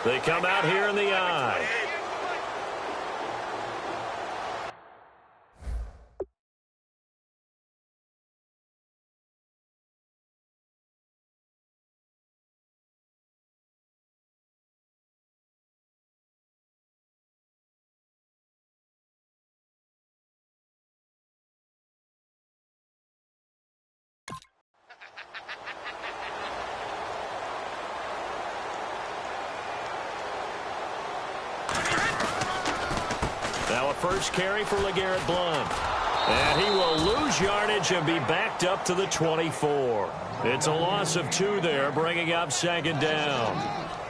They come out here in the eye. Now a first carry for LeGarrette Blount. And he will lose yardage and be backed up to the 24. It's a loss of 2 there, bringing up second down.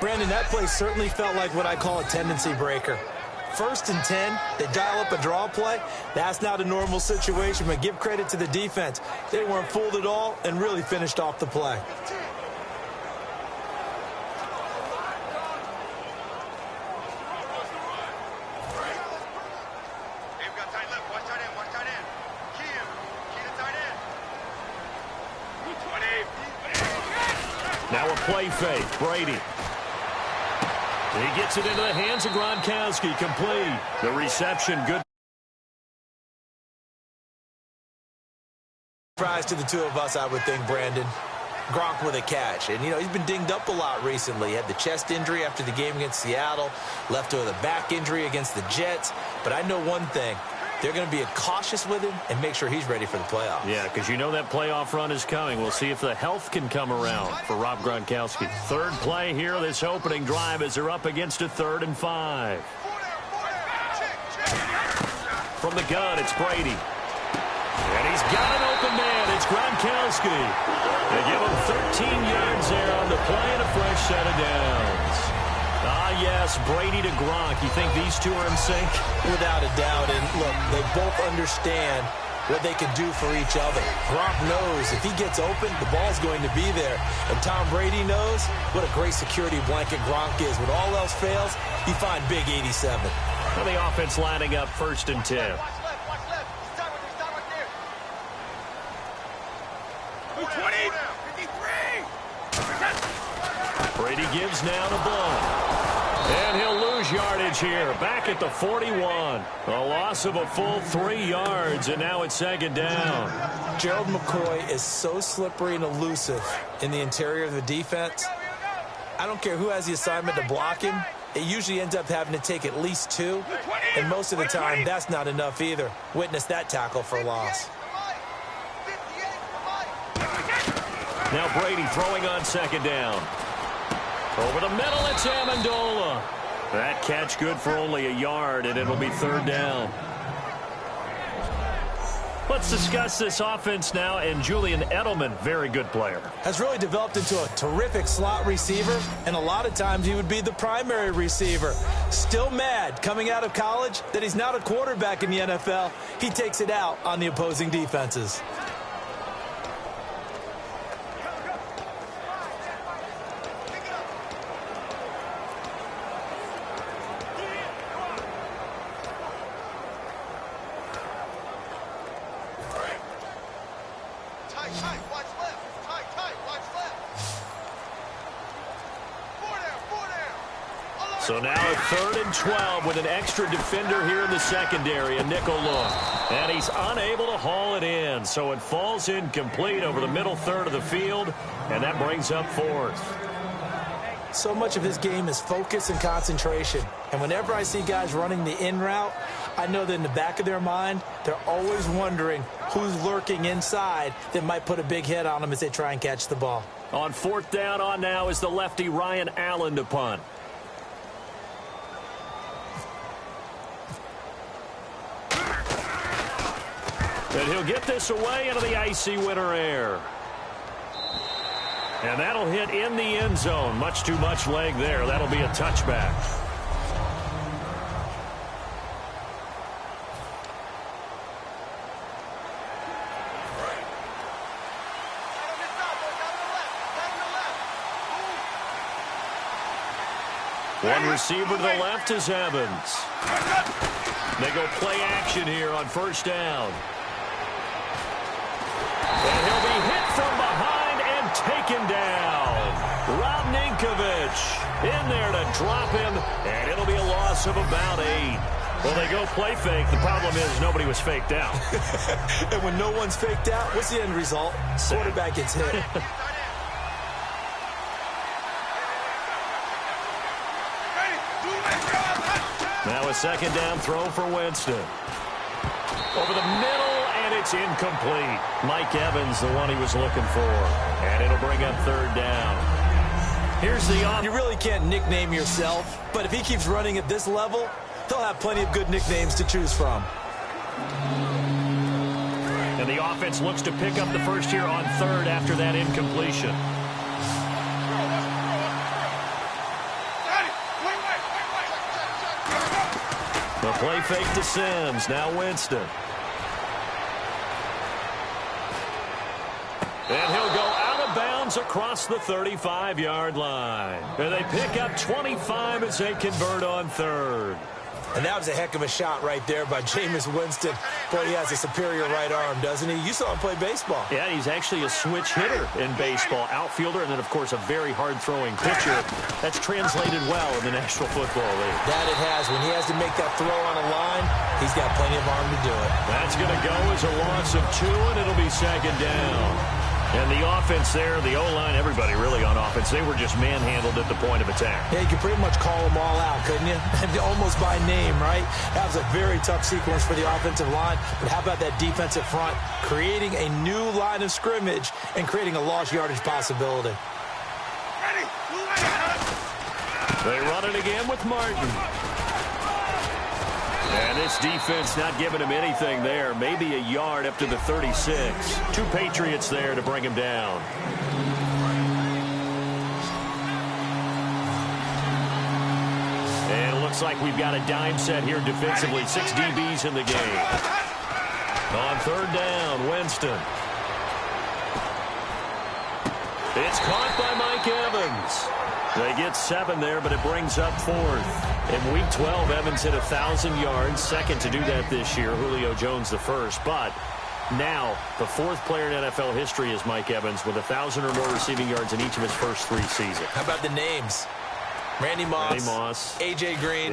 Brandon, that play certainly felt like what I call a tendency breaker. 1st and 10, they dial up a draw play. That's not a normal situation, but give credit to the defense. They weren't fooled at all and really finished off the play. Now a play fake. Brady. He gets it into the hands of Gronkowski. Complete. The reception good. Surprise to the two of us, I would think, Brandon. Gronk with a catch. And, you know, he's been dinged up a lot recently. He had the chest injury after the game against Seattle. Left with a back injury against the Jets. But I know one thing. They're going to be cautious with him and make sure he's ready for the playoffs. Yeah, because you know that playoff run is coming. We'll see if the health can come around for Rob Gronkowski. Third play here, this opening drive, as they're up against a 3rd and 5. From the gun, it's Brady. And he's got an open man. It's Gronkowski. They give him 13 yards there on the play and a fresh set of downs. Ah, yes, Brady to Gronk. You think these two are in sync? Without a doubt. And, look, they both understand what they can do for each other. Gronk knows if he gets open, the ball's going to be there. And Tom Brady knows what a great security blanket Gronk is. When all else fails, you find big 87. Well, the offense lining up 1st and 10. Brady gives now to Blount. And he'll lose yardage here. Back at the 41. A loss of a full 3 yards, and now it's second down. Gerald McCoy is so slippery and elusive in the interior of the defense. I don't care who has the assignment to block him. It usually ends up having to take at least 2. And most of the time, that's not enough either. Witness that tackle for a loss. Now Brady throwing on second down. Over the middle, it's Amendola. That catch good for only a yard, and it'll be 3rd down. Let's discuss this offense now, and Julian Edelman, very good player. Has really developed into a terrific slot receiver, and a lot of times he would be the primary receiver. Still mad coming out of college that he's not a quarterback in the NFL. He takes it out on the opposing defenses. So now a 3rd and 12 with an extra defender here in the secondary, a nickel look. And he's unable to haul it in, so it falls incomplete over the middle 3rd of the field, and that brings up 4th. So much of his game is focus and concentration. And whenever I see guys running the in route, I know that in the back of their mind, they're always wondering who's lurking inside that might put a big hit on them as they try and catch the ball. On 4th down on now is the lefty Ryan Allen to punt. And he'll get this away into the icy winter air. And that'll hit in the end zone. Much too much leg there. That'll be a touchback. One receiver to the left is Evans. They go play action here on 1st down. And he'll be hit from behind and taken down. Rob Ninkovich In there to drop him, and it'll be a loss of about 8. Well, they go play fake. The problem is nobody was faked out. And when no one's faked out, what's the end result? Quarterback gets hit. Now a second down throw for Winston. Over the middle, and it's incomplete. Mike Evans, the one he was looking for. And it'll bring up third down. Here's the on. You really can't nickname yourself, but if he keeps running at this level, he'll have plenty of good nicknames to choose from. And the offense looks to pick up the first here on third after that incompletion. The play fake to Sims. Now Winston. And he'll go out of bounds across the 35-yard line. And they pick up 25 as they convert on third. And that was a heck of a shot right there by Jameis Winston. Boy, he has a superior right arm, doesn't he? You saw him play baseball. Yeah, he's actually a switch hitter in baseball. Outfielder, and then, of course, a very hard-throwing pitcher. That's translated well in the National Football League. That it has. When he has to make that throw on a line, he's got plenty of arm to do it. That's going to go as a loss of 2, and it'll be second down. And the offense there, the O-line, everybody really on offense, they were just manhandled at the point of attack. Yeah, you could pretty much call them all out, couldn't you? Almost by name, right? That was a very tough sequence for the offensive line. But how about that defensive front creating a new line of scrimmage and creating a lost yardage possibility? They run it again with Martin. And this defense not giving him anything there. Maybe a yard up to the 36. 2 Patriots there to bring him down. And it looks like we've got a dime set here defensively. 6 DBs in the game. On third down, Winston. It's caught by Mike Evans. They get 7 there, but it brings up 4th. In Week 12, Evans hit 1,000 yards, second to do that this year. Julio Jones the first. But now the 4th player in NFL history is Mike Evans with 1,000 or more receiving yards in each of his first 3 seasons. How about the names? Randy Moss, A.J. Green,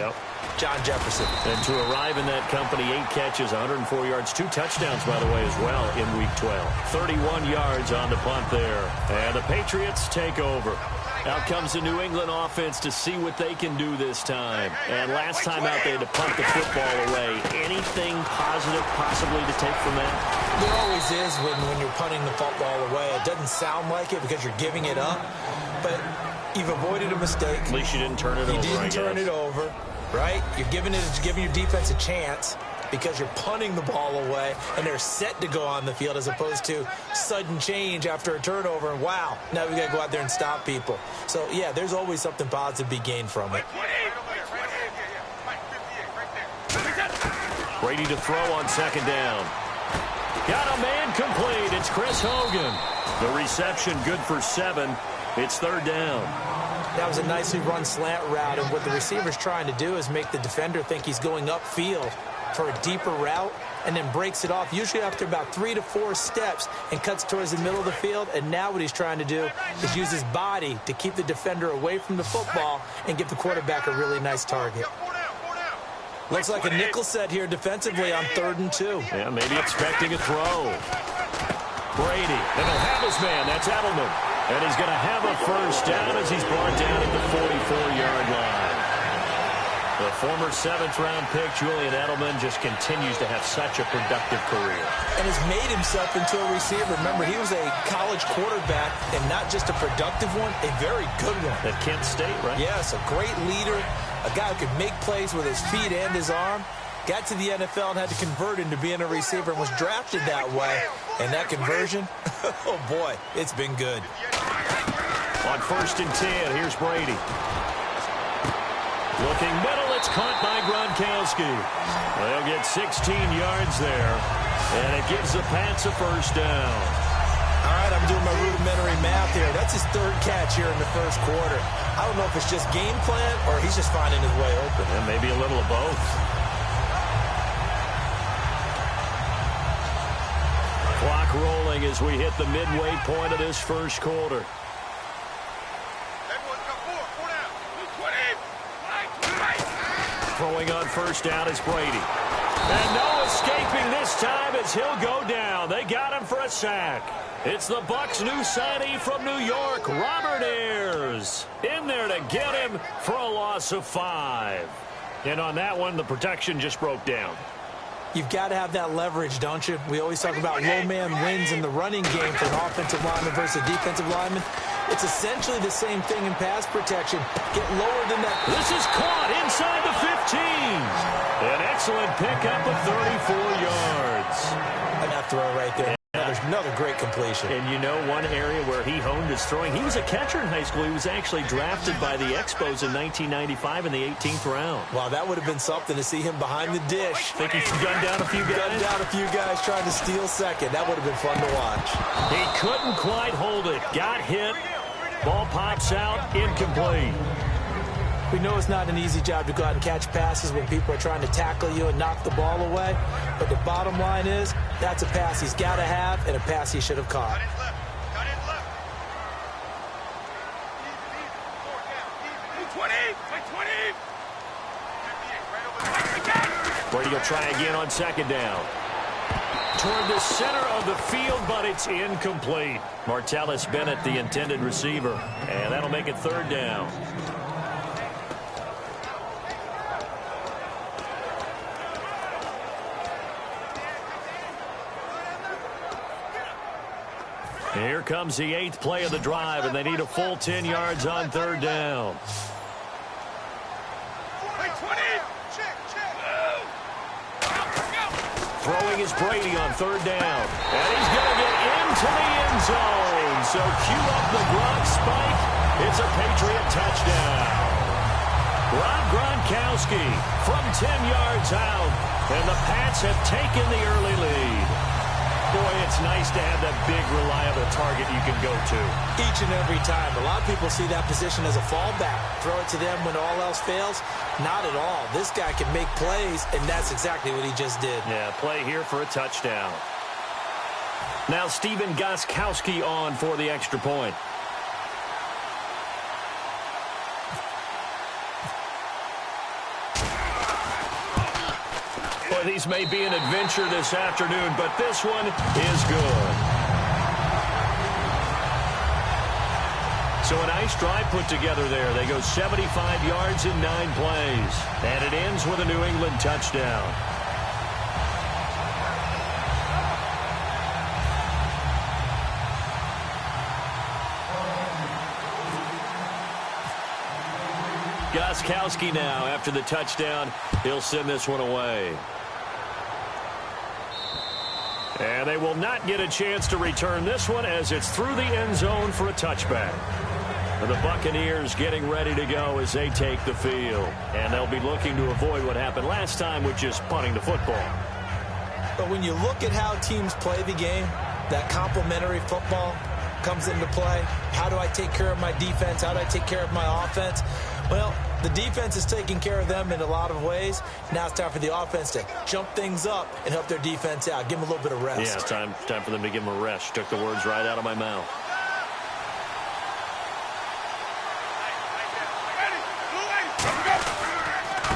John Jefferson. And to arrive in that company, 8 catches, 104 yards, 2 touchdowns, by the way, as well in Week 12. 31 yards on the punt there. And the Patriots take over. Out comes the New England offense to see what they can do this time. And last time out there to punt the football away. Anything positive possibly to take from that? There always is when you're punting the football away. It doesn't sound like it because you're giving it up. But you've avoided a mistake. At least you didn't turn it over, You didn't turn it over, right? You're giving your defense a chance because you're punting the ball away, and they're set to go on the field as opposed to sudden change after a turnover, and wow, now we got to go out there and stop people. So, yeah, there's always something positive to be gained from it. Brady to throw on second down. Got a man complete. It's Chris Hogan. The reception good for 7. It's third down. That was a nicely run slant route, and what the receiver's trying to do is make the defender think he's going upfield for a deeper route, and then breaks it off, usually after about 3 to 4 steps, and cuts towards the middle of the field. And now what he's trying to do is use his body to keep the defender away from the football and give the quarterback a really nice target. Looks like a nickel set here defensively on 3rd and 2. Yeah, maybe expecting a throw. Brady, and he'll have his man. That's Edelman. And he's going to have a first down as he's brought down at the 44-yard line. The former 7th-round pick, Julian Edelman, just continues to have such a productive career. And has made himself into a receiver. Remember, he was a college quarterback, and not just a productive one, a very good one. At Kent State, right? Yes, a great leader, a guy who could make plays with his feet and his arm. Got to the NFL and had to convert into being a receiver and was drafted that way. And that conversion, oh boy, it's been good. On 1st and 10, here's Brady. Looking middle, it's caught by Gronkowski. They'll get 16 yards there, and it gives the Pats a first down. All right, I'm doing my rudimentary math here. That's his 3rd catch here in the 1st quarter. I don't know if it's just game plan or he's just finding his way open. And maybe a little of both. Clock rolling as we hit the midway point of this 1st quarter. Throwing on first down is Brady. And no escaping this time as he'll go down. They got him for a sack. It's the Bucs' new signee from New York, Robert Ayers. In there to get him for a loss of 5. And on that one, the protection just broke down. You've got to have that leverage, don't you? We always talk about low man wins in the running game for an offensive lineman versus a defensive lineman. It's essentially the same thing in pass protection. Get lower than that. This is caught inside the 15. An excellent pickup of 34 yards. And that throw right there. Another great completion. And you know one area where he honed his throwing? He was a catcher in high school. He was actually drafted by the Expos in 1995 in the 18th round. Wow, that would have been something to see him behind the dish. Think he gunned down a few guys? Gunned down a few guys trying to steal second. That would have been fun to watch. He couldn't quite hold it. Got hit. Ball pops out. Incomplete. We know it's not an easy job to go out and catch passes when people are trying to tackle you and knock the ball away. But the bottom line is, that's a pass he's got to have and a pass he should have caught. Brady will try again on second down. Toward the center of the field, but it's incomplete. Martellus Bennett, the intended receiver. And that'll make it third down. Here comes the 8th play of the drive, and they need a full 10 yards on third down. Throwing is Brady on third down. And he's going to get into the end zone. So cue up the Gronk spike. It's a Patriot touchdown. Rob Gronkowski from 10 yards out. And the Pats have taken the early lead. Boy, it's nice to have that big, reliable target you can go to. Each and every time. A lot of people see that position as a fallback. Throw it to them when all else fails. Not at all. This guy can make plays, and that's exactly what he just did. Yeah, play here for a touchdown. Now Stephen Gostkowski on for the extra point. Well, these may be an adventure this afternoon, but this one is good. So a nice drive put together there. They go 75 yards in 9 plays. And it ends with a New England touchdown. Gostkowski now, after the touchdown, he'll send this one away. And they will not get a chance to return this one as it's through the end zone for a touchback. And the Buccaneers getting ready to go as they take the field. And they'll be looking to avoid what happened last time, which is punting the football. But when you look at how teams play the game, that complementary football comes into play. How do I take care of my defense? How do I take care of my offense? Well, the defense is taking care of them in a lot of ways. Now it's time for the offense to jump things up and help their defense out. Give them a little bit of rest. Yeah, time for them to give them a rest. Took the words right out of my mouth.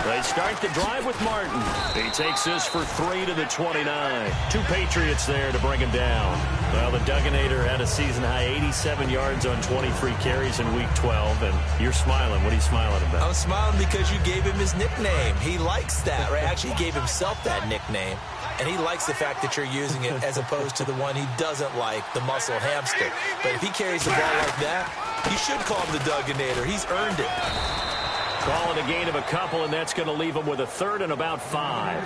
They start the drive with Martin. He takes this for 3 to the 29. 2 Patriots there to bring him down. Well, the Dugginator had a season-high 87 yards on 23 carries in Week 12, and you're smiling. What are you smiling about? I'm smiling because you gave him his nickname. He likes that, right? Actually, he gave himself that nickname, and he likes the fact that you're using it as opposed to the one he doesn't like, the muscle hamster. But if he carries the ball like that, you should call him the Dugginator. He's earned it. Calling a gain of a couple, and that's going to leave him with a third and about 5.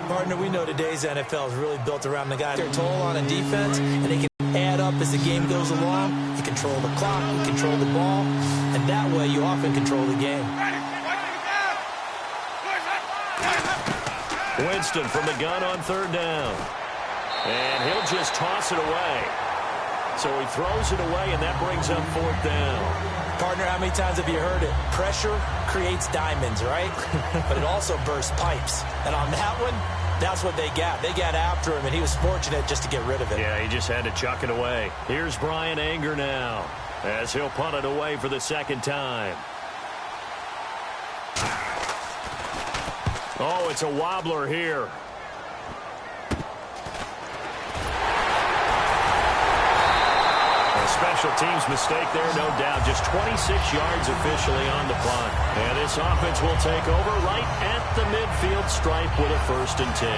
Partner, we know today's NFL is really built around the guy. Their toll on a defense, and they can add up as the game goes along. You control the clock, you control the ball, and that way you often control the game. Winston from the gun on third down. And he'll just toss it away. So he throws it away, and that brings up fourth down. Partner, how many times have you heard it? Pressure creates diamonds, right? But it also bursts pipes. And on that one, that's what they got. They got after him, and he was fortunate just to get rid of it. Yeah, he just had to chuck it away. Here's Brian Anger now as he'll punt it away for the second time. Oh, it's a wobbler here. Special teams mistake there, no doubt. Just 26 yards officially on the punt. And this offense will take over right at the midfield stripe with a 1st and 10.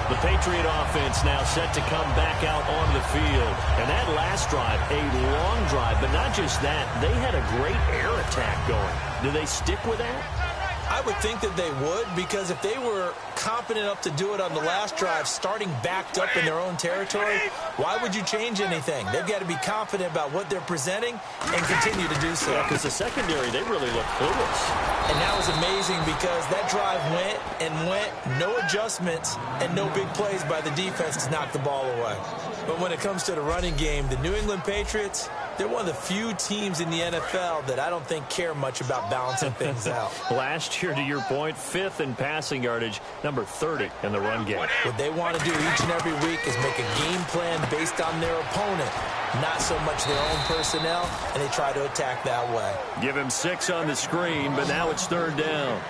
The Patriot offense now set to come back out onto the field. And that last drive, a long drive, but not just that. They had a great air attack going. Do they stick with that? I would think that they would, because if they were confident enough to do it on the last drive, starting backed up in their own territory, why would you change anything? They've got to be confident about what they're presenting and continue to do so. Yeah, because the secondary, they really look clueless. And that was amazing because that drive went and went, no adjustments and no big plays by the defense to knock the ball away. But when it comes to the running game, the New England Patriots, they're one of the few teams in the NFL that I don't think care much about balancing things out. Last year, to your point, 5th in passing yardage, number 30 in the run game. What they want to do each and every week is make a game plan based on their opponent, not so much their own personnel, and they try to attack that way. Give him 6 on the screen, but now it's 3rd down.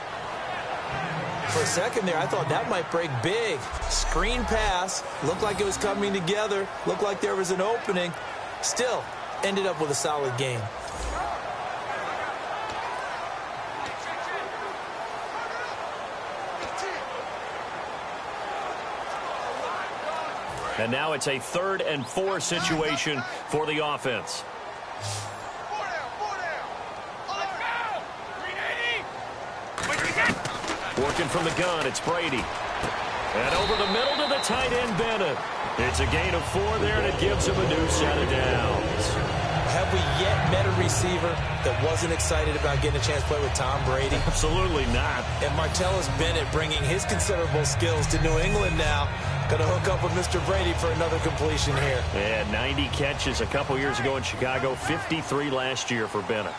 For a second there, I thought that might break big. Screen pass, looked like it was coming together, looked like there was an opening. Still, ended up with a solid game. And now it's a 3rd and 4 situation for the offense. Working from the gun, it's Brady. And over the middle to the tight end, Bennett. It's a gain of 4 there, and it gives him a new set of downs. Have we yet met a receiver that wasn't excited about getting a chance to play with Tom Brady? Absolutely not. And Martellus Bennett bringing his considerable skills to New England now. Going to hook up with Mr. Brady for another completion here. Yeah, 90 catches a couple years ago in Chicago, 53 last year for Bennett.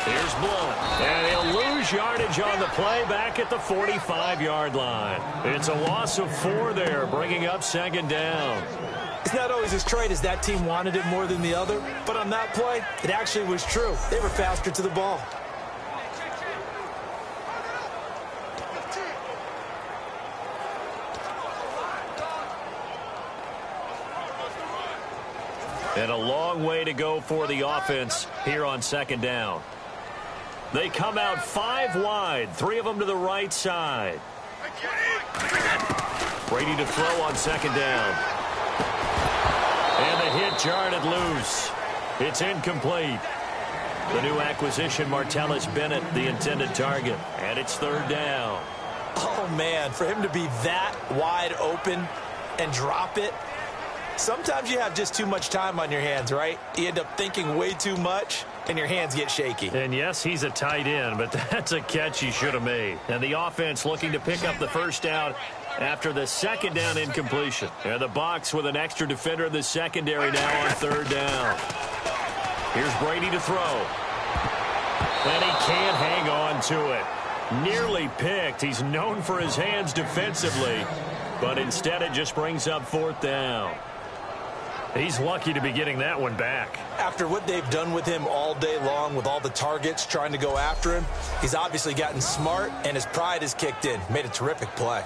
Here's Blunt. And he'll lose yardage on the play back at the 45-yard line. It's a loss of 4 there, bringing up 2nd down. It's not always as straight as that team wanted it more than the other, but on that play, it actually was true. They were faster to the ball. And a long way to go for the offense here on 2nd down. They come out 5 wide, 3 of them to the right side. Brady to throw on 2nd down. And the hit jarred it loose. It's incomplete. The new acquisition, Martellus Bennett, the intended target. And it's 3rd down. Oh, man, for him to be that wide open and drop it. Sometimes you have just too much time on your hands, right? You end up thinking way too much, and your hands get shaky. And yes, he's a tight end, but that's a catch he should have made. And the offense looking to pick up the 1st down after the 2nd down incompletion. And the Bucs with an extra defender in the secondary now on 3rd down. Here's Brady to throw. And he can't hang on to it. Nearly picked. He's known for his hands defensively, but instead it just brings up 4th down. He's lucky to be getting that one back. After what they've done with him all day long with all the targets trying to go after him, he's obviously gotten smart and his pride has kicked in. Made a terrific play.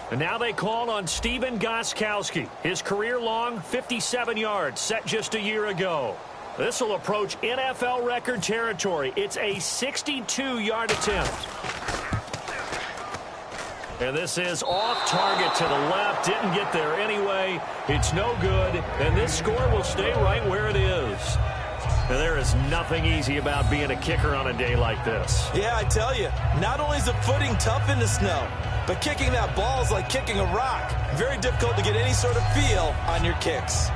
And now they call on Stephen Gostkowski. His career-long 57 yards set just a year ago. This will approach NFL record territory. It's a 62-yard attempt. And this is off target to the left. Didn't get there anyway. It's no good. And this score will stay right where it is. And there is nothing easy about being a kicker on a day like this. Yeah, I tell you, not only is the footing tough in the snow, but kicking that ball is like kicking a rock. Very difficult to get any sort of feel on your kicks.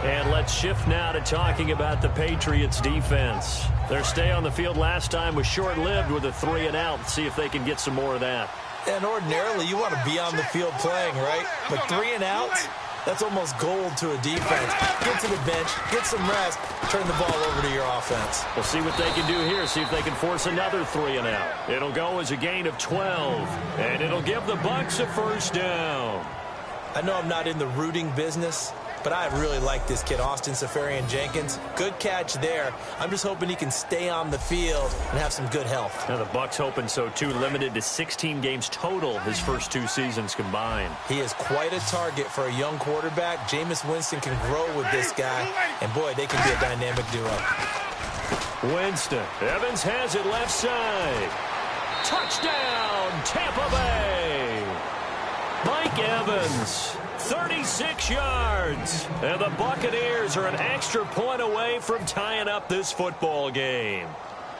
And let's shift now to talking about the Patriots defense. Their stay on the field last time was short-lived with a 3-and-out. Let's see if they can get some more of that. And ordinarily, you want to be on the field playing, right? But 3-and-outs, That's almost gold to a defense. Get to the bench, get some rest, turn the ball over to your offense. We'll see what they can do here, see if they can force another 3 and out. It'll go as a gain of 12, and it'll give the Bucs a first down. I know I'm not in the rooting business, but I really like this kid, Austin Seferian-Jenkins. Good catch there. I'm just hoping he can stay on the field and have some good health. Now the Bucs hoping so too. Limited to 16 games total his first 2 seasons combined. He is quite a target for a young quarterback. Jameis Winston can grow with this guy, and boy, they can be a dynamic duo. Winston. Evans has it left side. Touchdown, Tampa Bay. Mike Evans, 36 yards. And the Buccaneers are an extra point away from tying up this football game.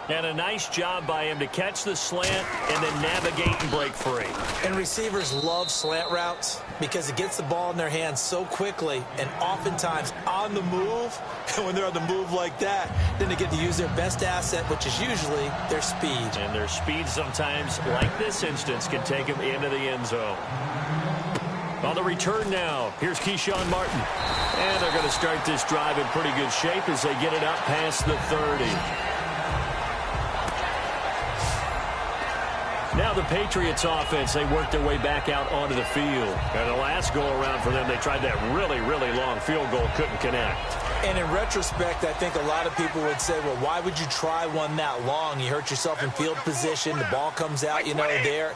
And a nice job by him to catch the slant and then navigate and break free. And receivers love slant routes because it gets the ball in their hands so quickly and oftentimes on the move. And when they're on the move like that, then they get to use their best asset, which is usually their speed. And their speed sometimes, like this instance, can take them into the end zone. On the return now, here's Keyshawn Martin. And they're going to start this drive in pretty good shape as they get it up past the 30. Now the Patriots offense, they work their way back out onto the field. And the last go-around for them, they tried that really, really long field goal, couldn't connect. And in retrospect, I think a lot of people would say, well, why would you try one that long? You hurt yourself in field position. The ball comes out, there.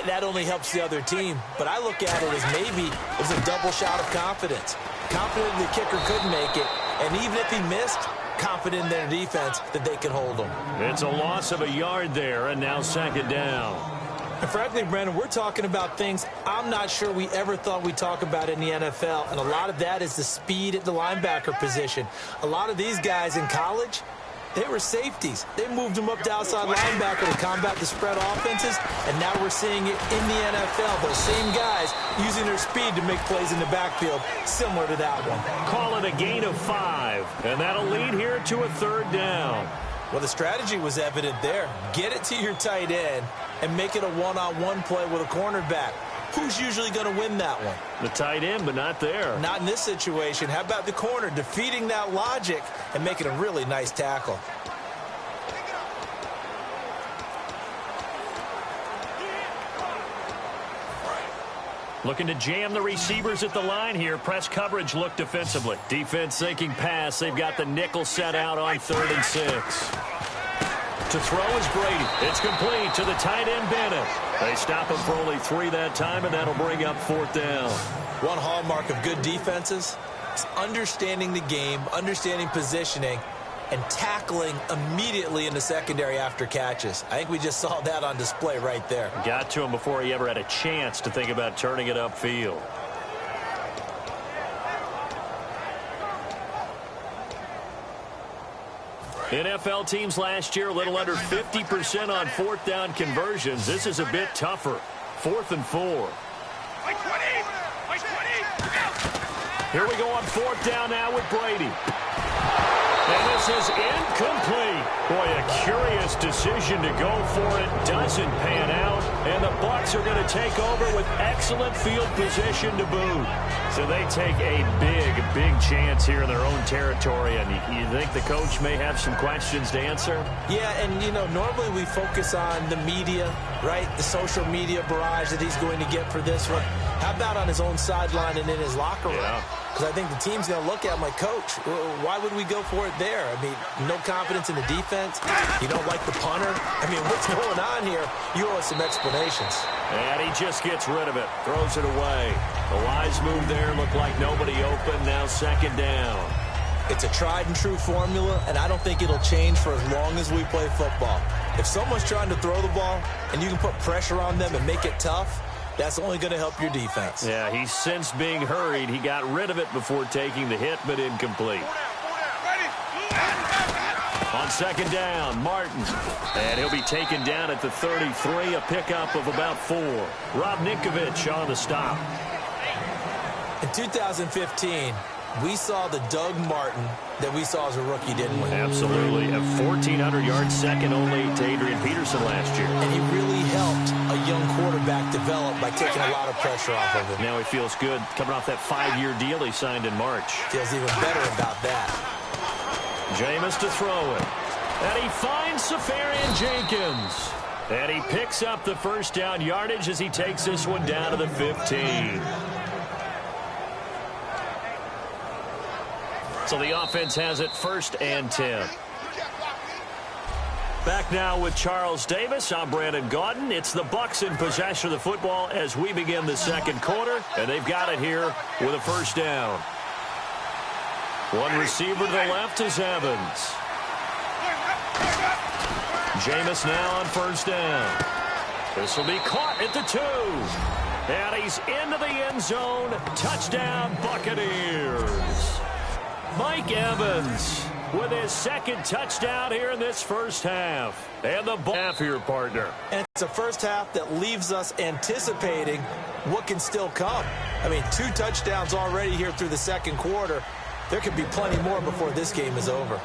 That only helps the other team. But I look at it as maybe it was a double shot of confidence. Confident the kicker could make it. And even if he missed, confident in their defense that they could hold him. It's a loss of a yard there, and now second down. And frankly, Brandon, we're talking about things I'm not sure we ever thought we'd talk about in the NFL, and a lot of that is the speed at the linebacker position. A lot of these guys in college, they were safeties. They moved them up to outside linebacker to combat the spread offenses, and now we're seeing it in the NFL. Those same guys using their speed to make plays in the backfield, similar to that one. Call it a gain of 5, and that'll lead here to a third down. Well, the strategy was evident there. Get it to your tight end and make it a one-on-one play with a cornerback. Who's usually going to win that one? The tight end, but not there. Not in this situation. How about the corner defeating that logic and making a really nice tackle? Looking to jam the receivers at the line here. Press coverage look defensively. Defense thinking pass. They've got the nickel set out on 3rd and 6. To throw is Brady. It's complete to the tight end Bennett. They stop him for only 3 that time, and that'll bring up 4th down. One hallmark of good defenses is understanding the game, understanding positioning, and tackling immediately in the secondary after catches. I think we just saw that on display right there. Got to him before he ever had a chance to think about turning it upfield. NFL teams last year a little under 50% on 4th down conversions. This is a bit tougher. 4th and 4. Here we go on 4th down now with Brady. And this is incomplete. Boy, a curious decision to go for it. Doesn't pan out. And the Bucs are going to take over with excellent field position to boot. So they take a big chance here in their own territory. And you think the coach may have some questions to answer? Yeah, and, normally we focus on the media, right? The social media barrage that he's going to get for this one. How about on his own sideline and in his locker room? Because I think the team's going to look at him like, Coach, why would we go for it there? I mean, no confidence in the defense. You don't like the punter. I mean, what's going on here? You owe us some explanations. And he just gets rid of it. Throws it away. The wise move there. Looked like nobody open. Now 2nd down. It's a tried and true formula, and I don't think it'll change for as long as we play football. If someone's trying to throw the ball and you can put pressure on them and make it tough, that's only going to help your defense. Yeah, he's since being hurried. He got rid of it before taking the hit, but incomplete. On 2nd down, Martin. And he'll be taken down at the 33, a pickup of about 4. Rob Ninkovich on the stop. In 2015, we saw the Doug Martin that we saw as a rookie, didn't we? Absolutely. A 1,400 yards, second only to Adrian Peterson last year. And he really helped a young quarterback develop by taking a lot of pressure off of him. Now he feels good coming off that 5-year deal he signed in March. Feels even better about that. Jameis to throw it. And he finds Safarian Jenkins. And he picks up the first down yardage as he takes this one down to the 15. So the offense has it 1st and 10. Back now with Charles Davis. I'm Brandon Gaudin. It's the Bucs in possession of the football as we begin the second quarter. And they've got it here with a first down. One receiver to the left is Evans. Jameis now on first down. This will be caught at the 2. And he's into the end zone. Touchdown, Buccaneers. Mike Evans with his second touchdown here in this first half. And the half here, partner. And it's a first half that leaves us anticipating what can still come. I mean, 2 touchdowns already here through the second quarter. There could be plenty more before this game is over.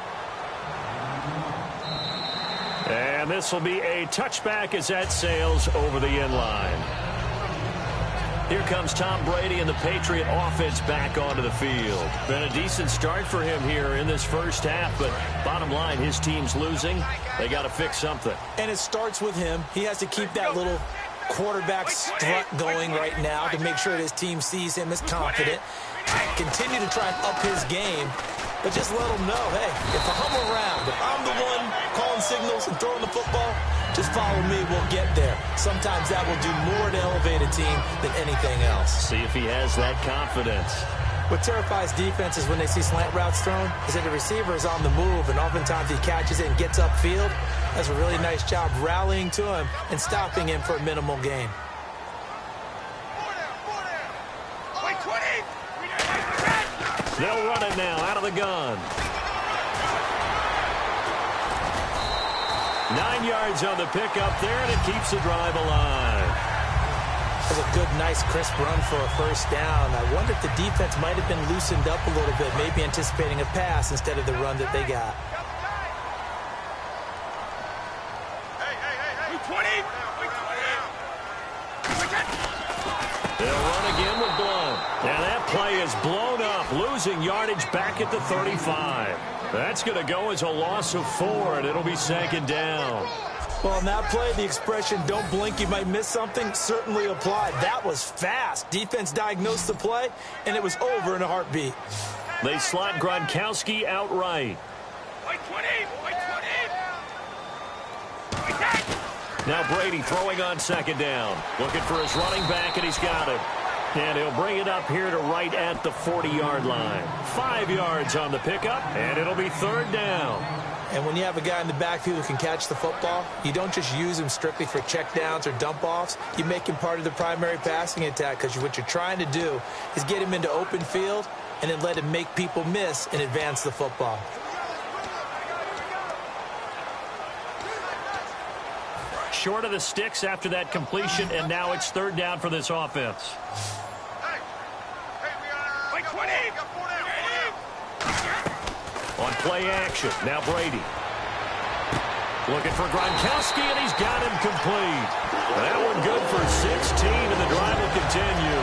And this will be a touchback as that sails over the end line. Here comes Tom Brady and the Patriot offense back onto the field. Been a decent start for him here in this first half, but bottom line, his team's losing. They got to fix something. And it starts with him. He has to keep that little quarterback strut going right now to make sure that his team sees him as confident. Continue to try and up his game, but just let him know, hey, if I'm around, if I'm the one calling signals and throwing the football, just follow me, we'll get there. Sometimes that will do more to elevate a team than anything else. See if he has that confidence. What terrifies defenses when they see slant routes thrown is that the receiver is on the move, and oftentimes he catches it and gets upfield. Does a really nice job rallying to him and stopping him for a minimal gain. They'll run it now out of the gun. 9 yards on the pickup there, and it keeps the drive alive. That's a good, nice, crisp run for a first down. I wonder if the defense might have been loosened up a little bit, maybe anticipating a pass instead of the run that they got. They'll run again with Blount. And that play is blown up, losing yardage back at the 35. That's going to go as a loss of 4, and it'll be second down. Well, on that play, the expression, don't blink, you might miss something, certainly applied. That was fast. Defense diagnosed the play, and it was over in a heartbeat. They slot Gronkowski outright. Now Brady throwing on second down. Looking for his running back, and he's got it. And he'll bring it up here to right at the 40-yard line. 5 yards on the pickup, and it'll be third down. And when you have a guy in the backfield who can catch the football, you don't just use him strictly for checkdowns or dump-offs. You make him part of the primary passing attack, because what you're trying to do is get him into open field and then let him make people miss and advance the football. Short of the sticks after that completion, and now it's third down for this offense. On play action, now Brady. Looking for Gronkowski, and he's got him complete. That one good for 16, and the drive will continue.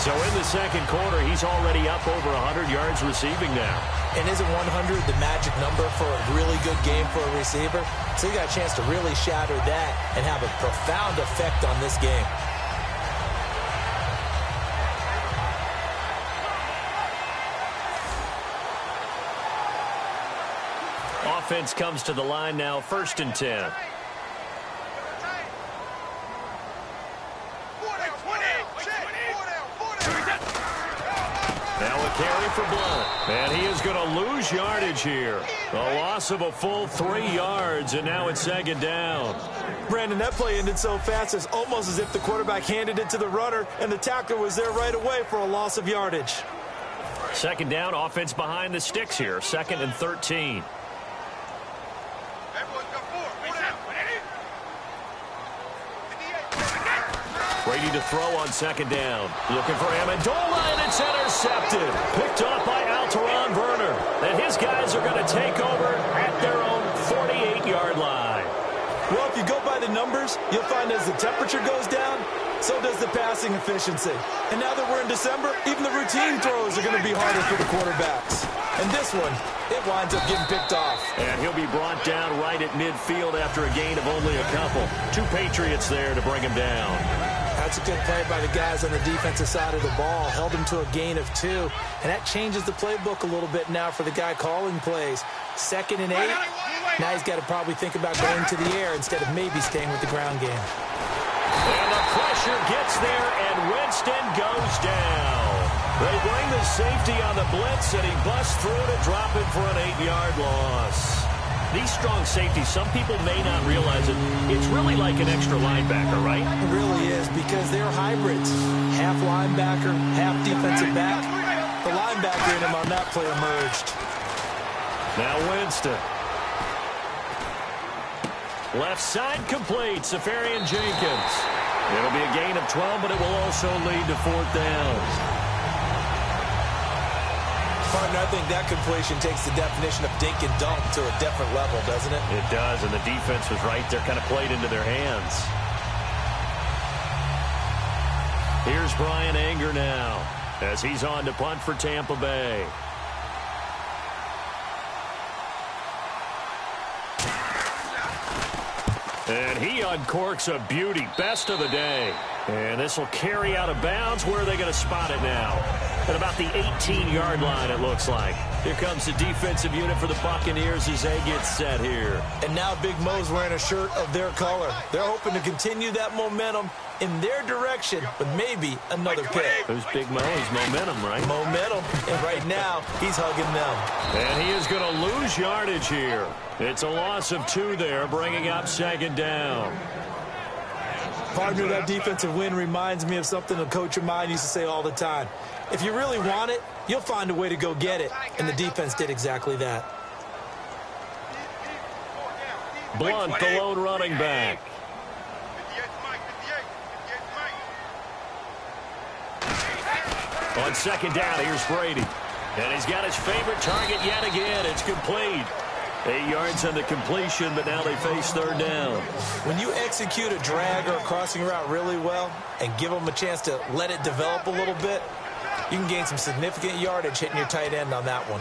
So in the second quarter, he's already up over 100 yards receiving now. And isn't 100 the magic number for a really good game for a receiver? So he got a chance to really shatter that and have a profound effect on this game. Offense comes to the line now, 1st and 10. Now a carry for Blount. And he is going to lose yardage here. A loss of a full 3 yards, and now it's second down. Brandon, that play ended so fast, it's almost as if the quarterback handed it to the runner, and the tackler was there right away for a loss of yardage. Second down, offense behind the sticks here, 2nd and 13. Brady to throw on second down. Looking for Amendola, and it's intercepted. Picked off by Alteron Werner. And his guys are going to take over at their own 48-yard line. Well, if you go by the numbers, you'll find as the temperature goes down, so does the passing efficiency. And now that we're in December, even the routine throws are going to be harder for the quarterbacks. And this one, it winds up getting picked off. And he'll be brought down right at midfield after a gain of only a couple. 2 Patriots there to bring him down. That's a good play by the guys on the defensive side of the ball. Held him to a gain of 2. And that changes the playbook a little bit now for the guy calling plays. 2nd and 8. Now he's got to probably think about going to the air instead of maybe staying with the ground game. And the pressure gets there, and Winston goes down. They bring the safety on the blitz, and he busts through to drop it for an 8-yard loss. These strong safeties, some people may not realize it. It's really like an extra linebacker, right? It really is, because they're hybrids. Half linebacker, half defensive back. The linebacker in him on that play emerged. Now Winston. Left side complete, Safarian Jenkins. It'll be a gain of 12, but it will also lead to 4th down. Partner, I think that completion takes the definition of dink and dunk to a different level, doesn't it? It does, and the defense was right there, kind of played into their hands. Here's Brian Anger now, as he's on to punt for Tampa Bay. And he uncorks a beauty, best of the day. And this will carry out of bounds. Where are they going to spot it now? At about the 18-yard line, it looks like. Here comes the defensive unit for the Buccaneers as they get set here. And now Big Mo's wearing a shirt of their color. They're hoping to continue that momentum in their direction with maybe another pick. Who's Big Mo? He's momentum, right? Momentum. And right now, he's hugging them. And he is going to lose yardage here. It's a loss of 2 there, bringing up 2nd down. Partner, that defensive win reminds me of something a coach of mine used to say all the time. If you really want it, you'll find a way to go get it. And the defense did exactly that. Blunt, the lone running back. On 2nd down, here's Brady. And he's got his favorite target yet again. It's complete. 8 yards on the completion, but now they face 3rd down. When you execute a drag or a crossing route really well and give them a chance to let it develop a little bit, you can gain some significant yardage hitting your tight end on that one.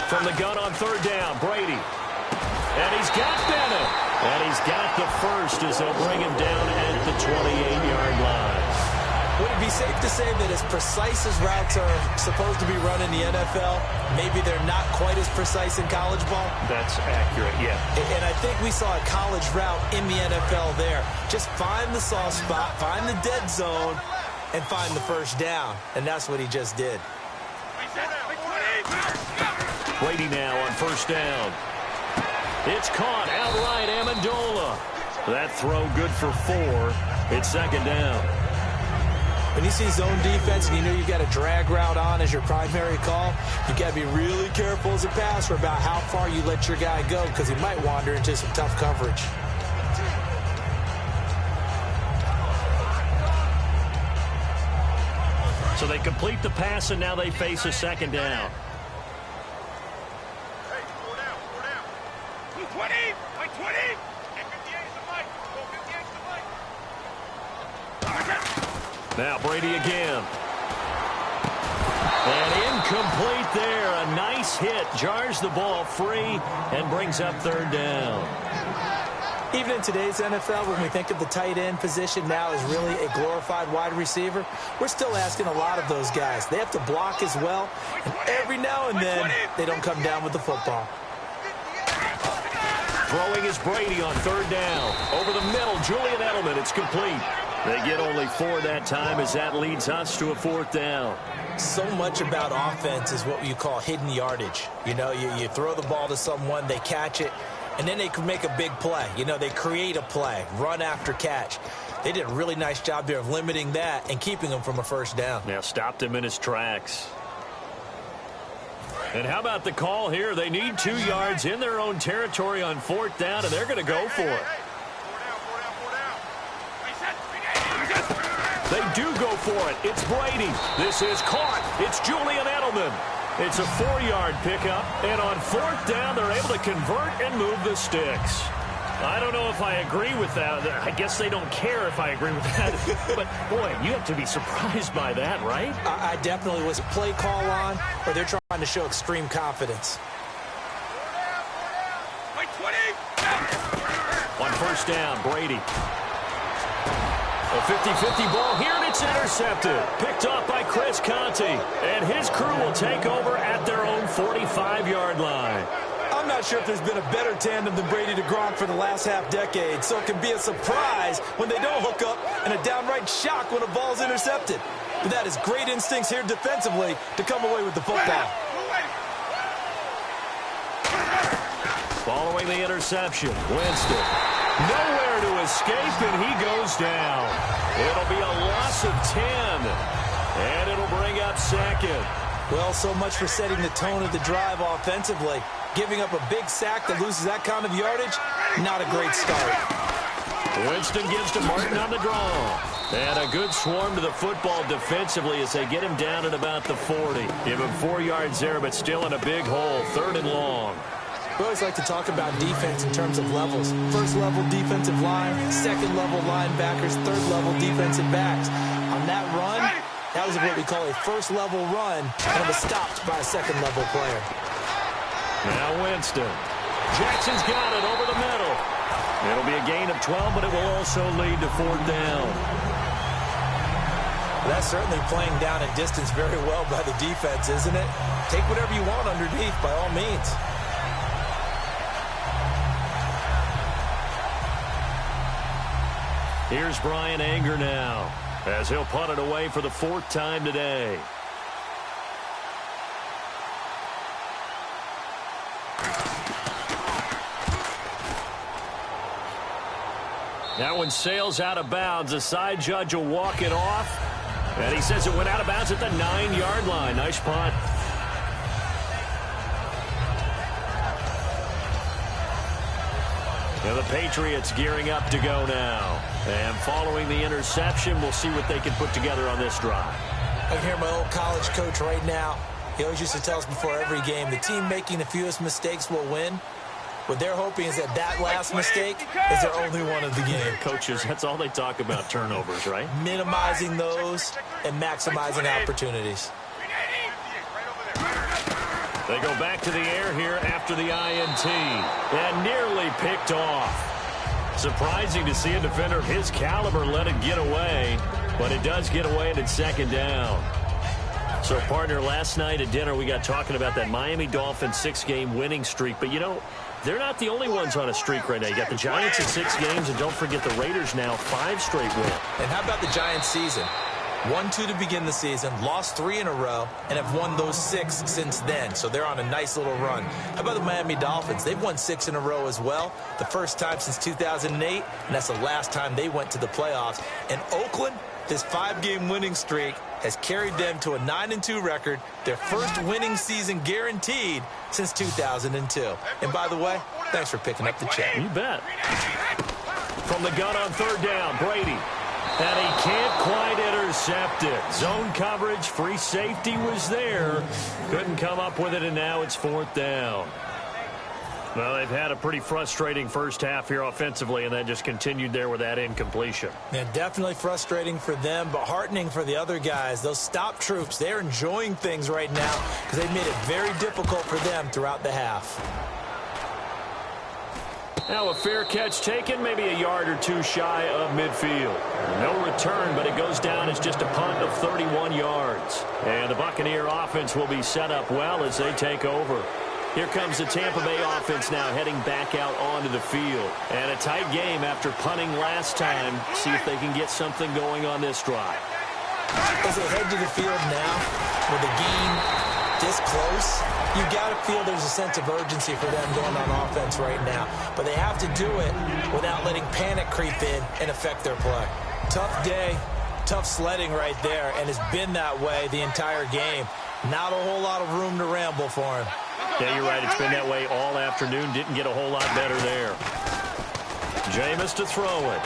From the gun on 3rd down, Brady. And he's got Bennett. And he's got the first as they'll bring him down at the 28-yard line. Would it be safe to say that as precise as routes are supposed to be run in the NFL, maybe they're not quite as precise in college ball? That's accurate, yeah. And I think we saw a college route in the NFL there. Just find the soft spot, find the dead zone, and find the first down. And that's what he just did. Brady now on 1st down. It's caught outright, Amendola. That throw good for 4. It's 2nd down. When you see zone defense and you know you've got a drag route on as your primary call, you've got to be really careful as a passer about how far you let your guy go because he might wander into some tough coverage. So they complete the pass, and now they face a 2nd down. Now Brady again. And incomplete there. A nice hit. Jars the ball free and brings up 3rd down. Even in today's NFL, when we think of the tight end position now as really a glorified wide receiver, we're still asking a lot of those guys. They have to block as well, and every now and then, they don't come down with the football. Throwing is Brady on 3rd down. Over the middle, Julian Edelman. It's complete. They get only 4 that time as that leads us to a 4th down. So much about offense is what you call hidden yardage. You know, you throw the ball to someone, they catch it, And then they could make a big play. You know, they create a play, run after catch. They did a really nice job there of limiting that and keeping him from a first down. Now stopped him in his tracks. And how about the call here? They need 2 yards in their own territory on 4th down, and they're going to go for it. They do go for it. It's Brady. This is caught. It's Julian Edelman. It's a 4-yard pickup, and on 4th down, they're able to convert and move the sticks. I don't know if I agree with that. I guess they don't care if I agree with that. But, boy, you have to be surprised by that, right? I definitely was a play call on, or they're trying to show extreme confidence. On 1st down, Brady. A 50-50 ball here, and it's intercepted. Picked off by Chris Conte. And his crew will take over at their own 45-yard line. I'm not sure if there's been a better tandem than Brady to Gronk for the last half-decade, so it can be a surprise when they don't hook up and a downright shock when a ball's intercepted. But that is great instincts here defensively to come away with the football. Following the interception, Winston. Nowhere to escape, and he goes down. It'll be a loss of 10, and it'll bring up 2nd. Well, so much for setting the tone of the drive offensively. Giving up a big sack that loses that kind of yardage, not a great start. Winston gives to Martin on the draw. And a good swarm to the football defensively as they get him down at about the 40. Give him 4 yards there, but still in a big hole, 3rd and long. We always like to talk about defense in terms of levels. 1st level defensive line, 2nd level linebackers, 3rd level defensive backs. On that run, that was what we call a 1st level run, and it was stopped by a 2nd level player. Now Winston. Jackson's got it over the middle. It'll be a gain of 12, but it will also lead to 4th down. That's certainly playing down and distance very well by the defense, isn't it? Take whatever you want underneath, by all means. Here's Brian Anger now, as he'll punt it away for the 4th time today. That one sails out of bounds. The side judge will walk it off. And he says it went out of bounds at the 9-yard line. Nice punt. And the Patriots gearing up to go now. And following the interception, we'll see what they can put together on this drive. I can hear my old college coach right now. He always used to tell us before every game, the team making the fewest mistakes will win. What they're hoping is that that last mistake is their only one of the game. Coaches, that's all they talk about, turnovers, right? Minimizing those and maximizing opportunities. They go back to the air here after the INT. And nearly picked off. Surprising to see a defender of his caliber let it get away. But it does get away, and it's 2nd down. So, partner, last night at dinner we got talking about that Miami Dolphins 6-game winning streak. But, you know, they're not the only ones on a streak right now. You got the Giants in 6 games, and don't forget the Raiders now 5 straight wins. And how about the Giants season? 1-2 to begin the season, lost 3 in a row, and have won those 6 since then. So they're on a nice little run. How about the Miami Dolphins? They've won 6 in a row as well. The first time since 2008, and that's the last time they went to the playoffs. And Oakland, this 5-game winning streak has carried them to a 9-2 record, their first winning season guaranteed since 2002. And by the way, thanks for picking up the check. You bet. From the gun on 3rd down, Brady. And he can't quite intercept it. Zone coverage, free safety was there. Couldn't come up with it, and now it's 4th down. Well, they've had a pretty frustrating first half here offensively, and that just continued there with that incompletion. Yeah, definitely frustrating for them, but heartening for the other guys. Those stop troops, they're enjoying things right now because they made it very difficult for them throughout the half. Now a fair catch taken, maybe a yard or 2 shy of midfield. No return, but it goes down as just a punt of 31 yards. And the Buccaneer offense will be set up well as they take over. Here comes the Tampa Bay offense now heading back out onto the field. And a tight game after punting last time. See if they can get something going on this drive. As they head to the field now with a gain this close, you got to feel there's a sense of urgency for them going on offense right now. But they have to do it without letting panic creep in and affect their play. Tough day, tough sledding right there, and it's been that way the entire game. Not a whole lot of room to ramble for him. Yeah, you're right. It's been that way all afternoon. Didn't get a whole lot better there. Jameis to throw it.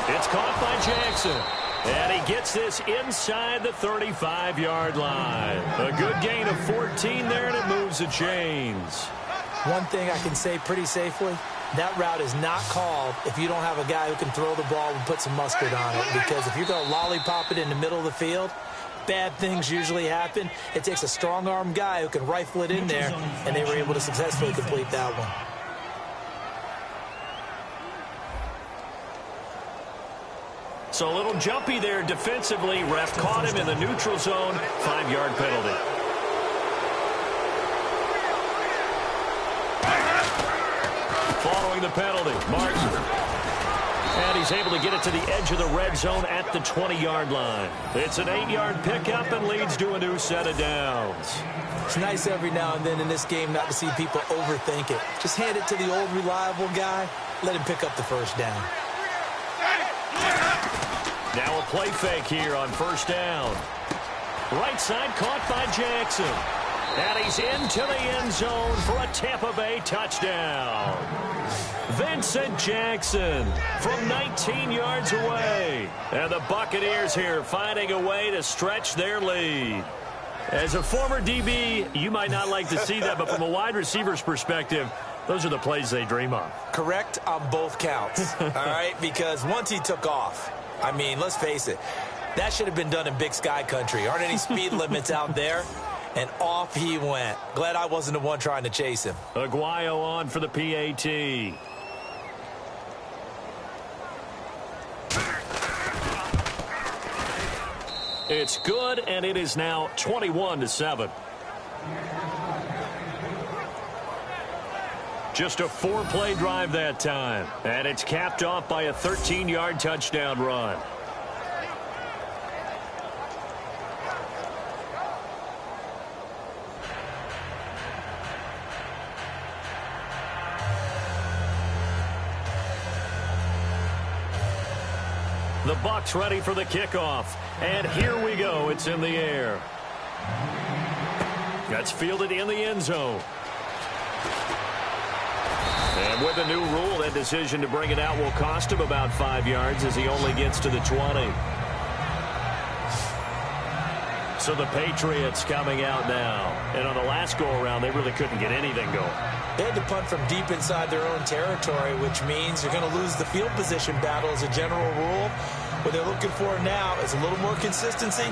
It's caught by Jackson. And he gets this inside the 35-yard line. A good gain of 14 there, and it moves the chains. One thing I can say pretty safely, that route is not called if you don't have a guy who can throw the ball and put some mustard on it. Because if you're going to lollipop it in the middle of the field, bad things usually happen. It takes a strong-arm guy who can rifle it in there, and they were able to successfully complete that one. So a little jumpy there defensively. Ref caught him in the neutral zone. 5-yard penalty. Following the penalty, Martin. And he's able to get it to the edge of the red zone at the 20-yard line. It's an 8-yard pickup and leads to a new set of downs. It's nice every now and then in this game not to see people overthink it. Just hand it to the old reliable guy. Let him pick up the first down. Now a play fake here on first down. Right side caught by Jackson. And he's into the end zone for a Tampa Bay touchdown. Vincent Jackson from 19 yards away. And the Buccaneers here finding a way to stretch their lead. As a former DB, you might not like to see that, but from a wide receiver's perspective, those are the plays they dream of. Correct on both counts, all right? Because once he took off, I mean, let's face it, that should have been done in Big Sky country. Aren't any speed limits out there? And off he went. Glad I wasn't the one trying to chase him. Aguayo on for the PAT. It's good, and it is now 21-7. Just a 4-play drive that time. And it's capped off by a 13-yard touchdown run. The Bucs ready for the kickoff. And here we go. It's in the air. That's fielded in the end zone. And with a new rule, that decision to bring it out will cost him about 5 yards as he only gets to the 20. So the Patriots coming out now. And on the last go-around, they really couldn't get anything going. They had to punt from deep inside their own territory, which means you're going to lose the field position battle as a general rule. What they're looking for now is a little more consistency,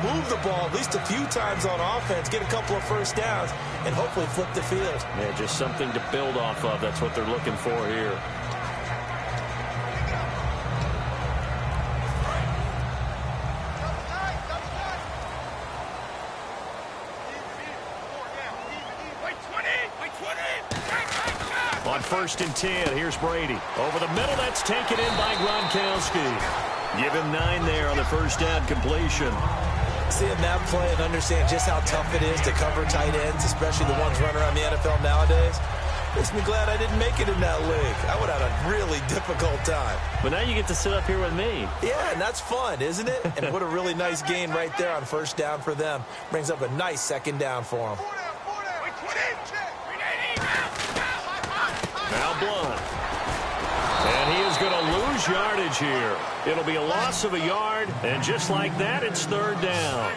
move the ball at least a few times on offense, get a couple of first downs, and hopefully flip the field. Yeah, just something to build off of. That's what they're looking for here. On 1st and 10, here's Brady. Over the middle, that's taken in by Gronkowski. Give him 9 there on the first down completion. Seeing that play and understand just how tough it is to cover tight ends, especially the ones running around the NFL nowadays, makes me glad I didn't make it in that league. I would have had a really difficult time. But now you get to sit up here with me. Yeah, and that's fun, isn't it? And what a really nice gain right there on first down for them. Brings up a nice second down for them. Now Blunt. And he is going to lose yardage here. It'll be a loss of a yard, and just like that, it's 3rd down.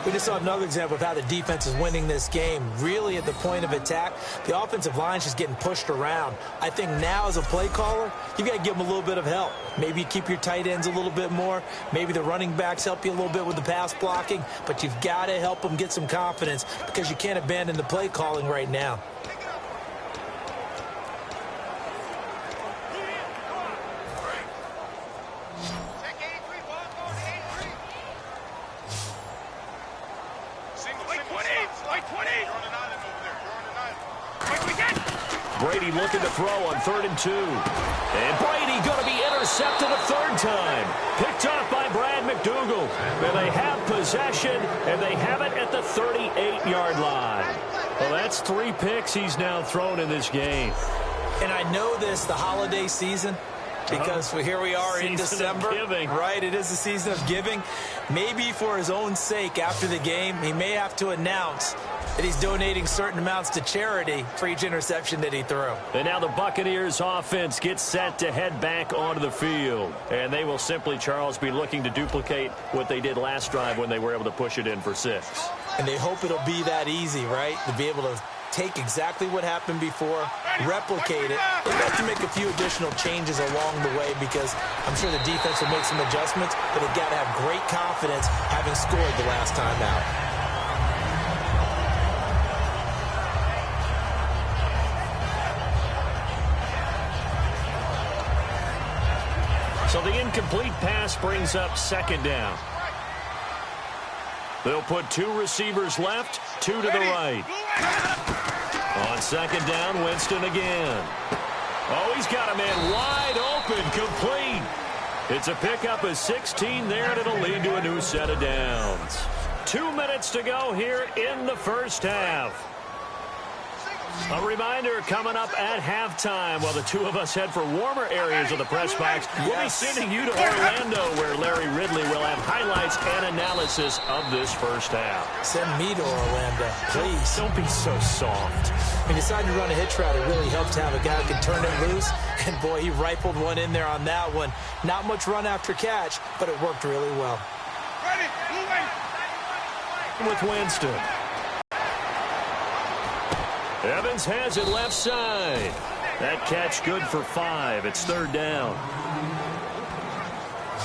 We just saw another example of how the defense is winning this game. Really at the point of attack, the offensive line's just getting pushed around. I think now as a play caller, you've got to give them a little bit of help. Maybe keep your tight ends a little bit more. Maybe the running backs help you a little bit with the pass blocking. But you've got to help them get some confidence because you can't abandon the play calling right now. Brady Brady looking to throw on 3rd and 2. And Brady going to be intercepted a third time. Picked off by Brad McDougal. And they have possession, and they have it at the 38-yard line. Well, that's 3 picks he's now thrown in this game. And I know this, the holiday season, because here we are in December, right? It is the season of giving. Maybe for his own sake, after the game, he may have to announce that he's donating certain amounts to charity for each interception that he threw. And now the Buccaneers offense gets set to head back onto the field. And they will simply, Charles, be looking to duplicate what they did last drive when they were able to push it in for 6. And they hope it'll be that easy, right? To be able to take exactly what happened before, replicate it. They have to make a few additional changes along the way because I'm sure the defense will make some adjustments, but they've got to have great confidence having scored the last time out. So the incomplete pass brings up 2nd down. They'll put 2 receivers left, 2 to the right. On 2nd down, Winston again. Oh, he's got a man wide open, complete. It's a pickup of 16 there, and it'll lead to a new set of downs. 2 minutes to go here in the first half. A reminder coming up at halftime while the 2 of us head for warmer areas of the press box. We'll be sending you to Orlando where Larry Ridley will have highlights and analysis of this first half. Send me to Orlando, please. Don't be so soft. When you decide to run a hitch route, it really helps to have a guy who can turn it loose. And, boy, he rifled one in there on that one. Not much run after catch, but it worked really well. Ready, with Winston. Evans has it left side. That catch good for 5. It's 3rd down.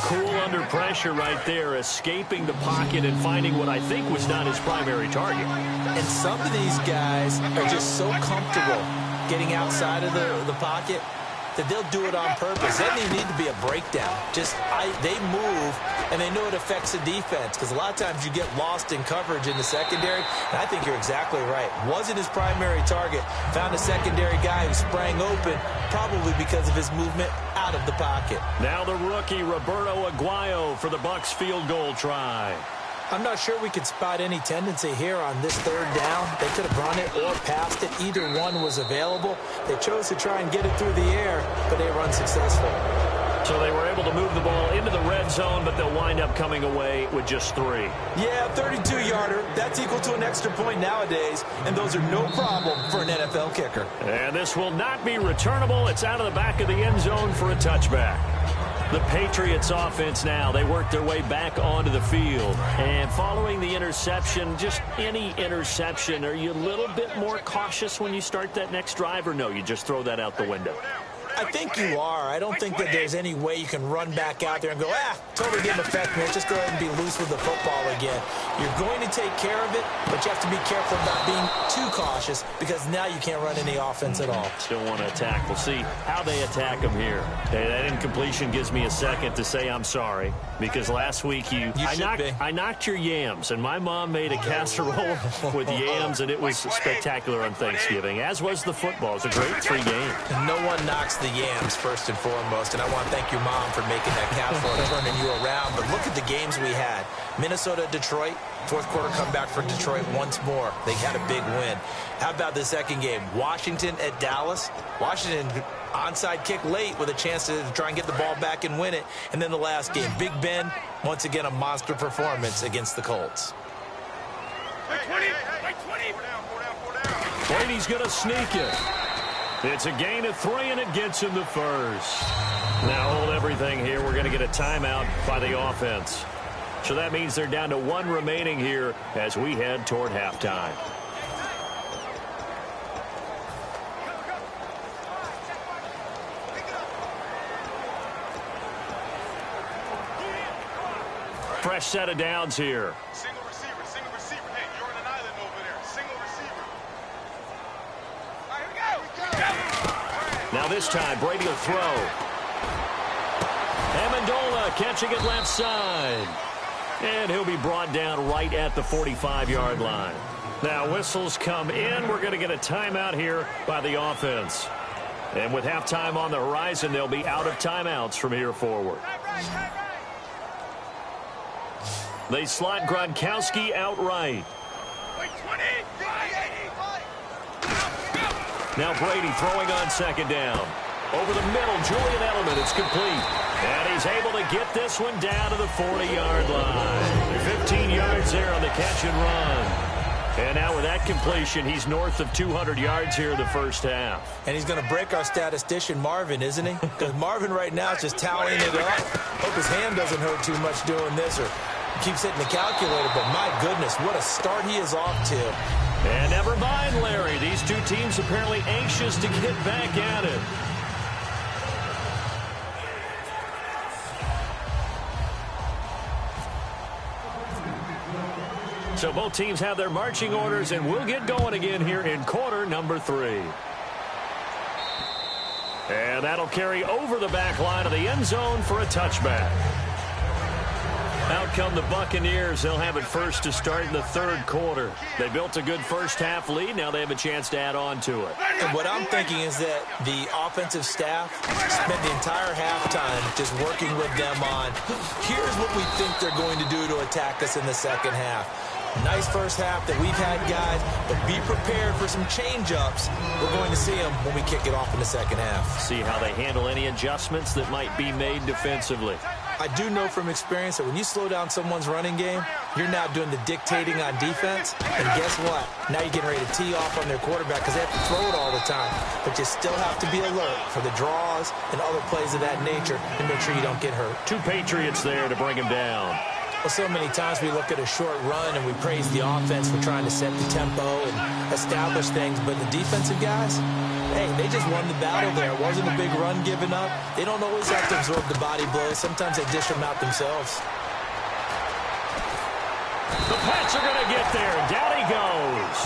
Cool under pressure right there, escaping the pocket and finding what I think was not his primary target. And some of these guys are just so comfortable getting outside of the pocket that they'll do it on purpose. Doesn't even need to be a breakdown. They move, and they know it affects the defense because a lot of times you get lost in coverage in the secondary, and I think you're exactly right. Wasn't his primary target. Found a secondary guy who sprang open, probably because of his movement out of the pocket. Now the rookie, Roberto Aguayo, for the Bucs field goal try. I'm not sure we could spot any tendency here on this 3rd down. They could have run it or passed it. Either one was available. They chose to try and get it through the air, but they were unsuccessful. So they were able to move the ball into the red zone, but they'll wind up coming away with just 3. Yeah, 32-yarder. That's equal to an extra point nowadays, and those are no problem for an NFL kicker. And this will not be returnable. It's out of the back of the end zone for a touchback. The Patriots offense now, they work their way back onto the field. And following the interception, just any interception, are you a little bit more cautious when you start that next drive, or no, you just throw that out the window? I think you are. I don't think that there's any way you can run back out there and go, totally didn't affect me. Let's just go ahead and be loose with the football again. You're going to take care of it, but you have to be careful about being too cautious because now you can't run any offense at all. Still want to attack. We'll see how they attack them here. Hey, that incompletion gives me a second to say I'm sorry because last week I knocked your yams, and my mom made a casserole with yams, and it was spectacular on Thanksgiving, as was the football. It was a great 3 game. No one knocks the yams first and foremost, and I want to thank your mom for making that casserole and turning you around. But look at the games we had. Minnesota, Detroit, 4th quarter comeback for Detroit once more. They had a big win. How about the second game? Washington at Dallas. Washington onside kick late with a chance to try and get the ball back and win it. And then the last game, Big Ben, once again a monster performance against the Colts. Brady's going to sneak it. It's a gain of 3, and it gets him the first. Now hold everything here. We're going to get a timeout by the offense. So that means they're down to 1 remaining here as we head toward halftime. Fresh set of downs here. Single receiver. Hey, you're on an island over there. Single receiver. All right, here we go. Now this time, Brady will throw. Amendola catching it left side. And he'll be brought down right at the 45-yard line. Now whistles come in. We're going to get a timeout here by the offense. And with halftime on the horizon, they'll be out of timeouts from here forward. They slot Gronkowski outright. Now Brady throwing on second down. Over the middle, Julian Edelman, it's complete. And he's able to get this one down to the 40-yard line. 15 yards there on the catch and run. And now with that completion, he's north of 200 yards here in the first half. And he's going to break our statistician, Marvin, isn't he? Because Marvin right now is just tallying it up. Hope his hand doesn't hurt too much doing this or keeps hitting the calculator. But my goodness, what a start he is off to. And never mind, Larry. These two teams apparently anxious to get back at it. So both teams have their marching orders, and we'll get going again here in quarter number 3. And that'll carry over the back line of the end zone for a touchback. Out come the Buccaneers. They'll have it first to start in the third quarter. They built a good first half lead. Now they have a chance to add on to it. And what I'm thinking is that the offensive staff spent the entire halftime just working with them on, here's what we think they're going to do to attack us in the second half. Nice first half that we've had, guys, but be prepared for some change-ups. We're going to see them when we kick it off in the second half. See how they handle any adjustments that might be made defensively. I do know from experience that when you slow down someone's running game, you're now doing the dictating on defense. And guess what? Now you're getting ready to tee off on their quarterback because they have to throw it all the time. But you still have to be alert for the draws and other plays of that nature to make sure you don't get hurt. 2 Patriots there to bring him down. Well, so many times we look at a short run and we praise the offense for trying to set the tempo and establish things. But the defensive guys, hey, they just won the battle there. It wasn't a big run given up. They don't always have to absorb the body blows. Sometimes they dish them out themselves. The Pats are going to get there. Down he goes.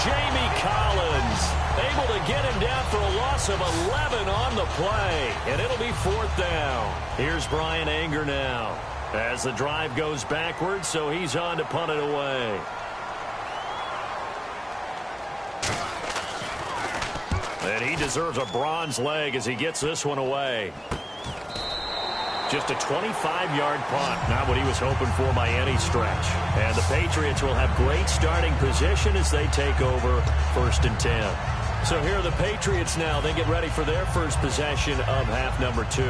Jamie Collins able to get him down for a loss of 11 on the play. And it'll be 4th down. Here's Brian Anger now as the drive goes backwards, so he's on to punt it away. And he deserves a bronze leg as he gets this one away. Just a 25-yard punt, not what he was hoping for by any stretch. And the Patriots will have great starting position as they take over 1st and 10. So here are the Patriots now. They get ready for their first possession of half number 2.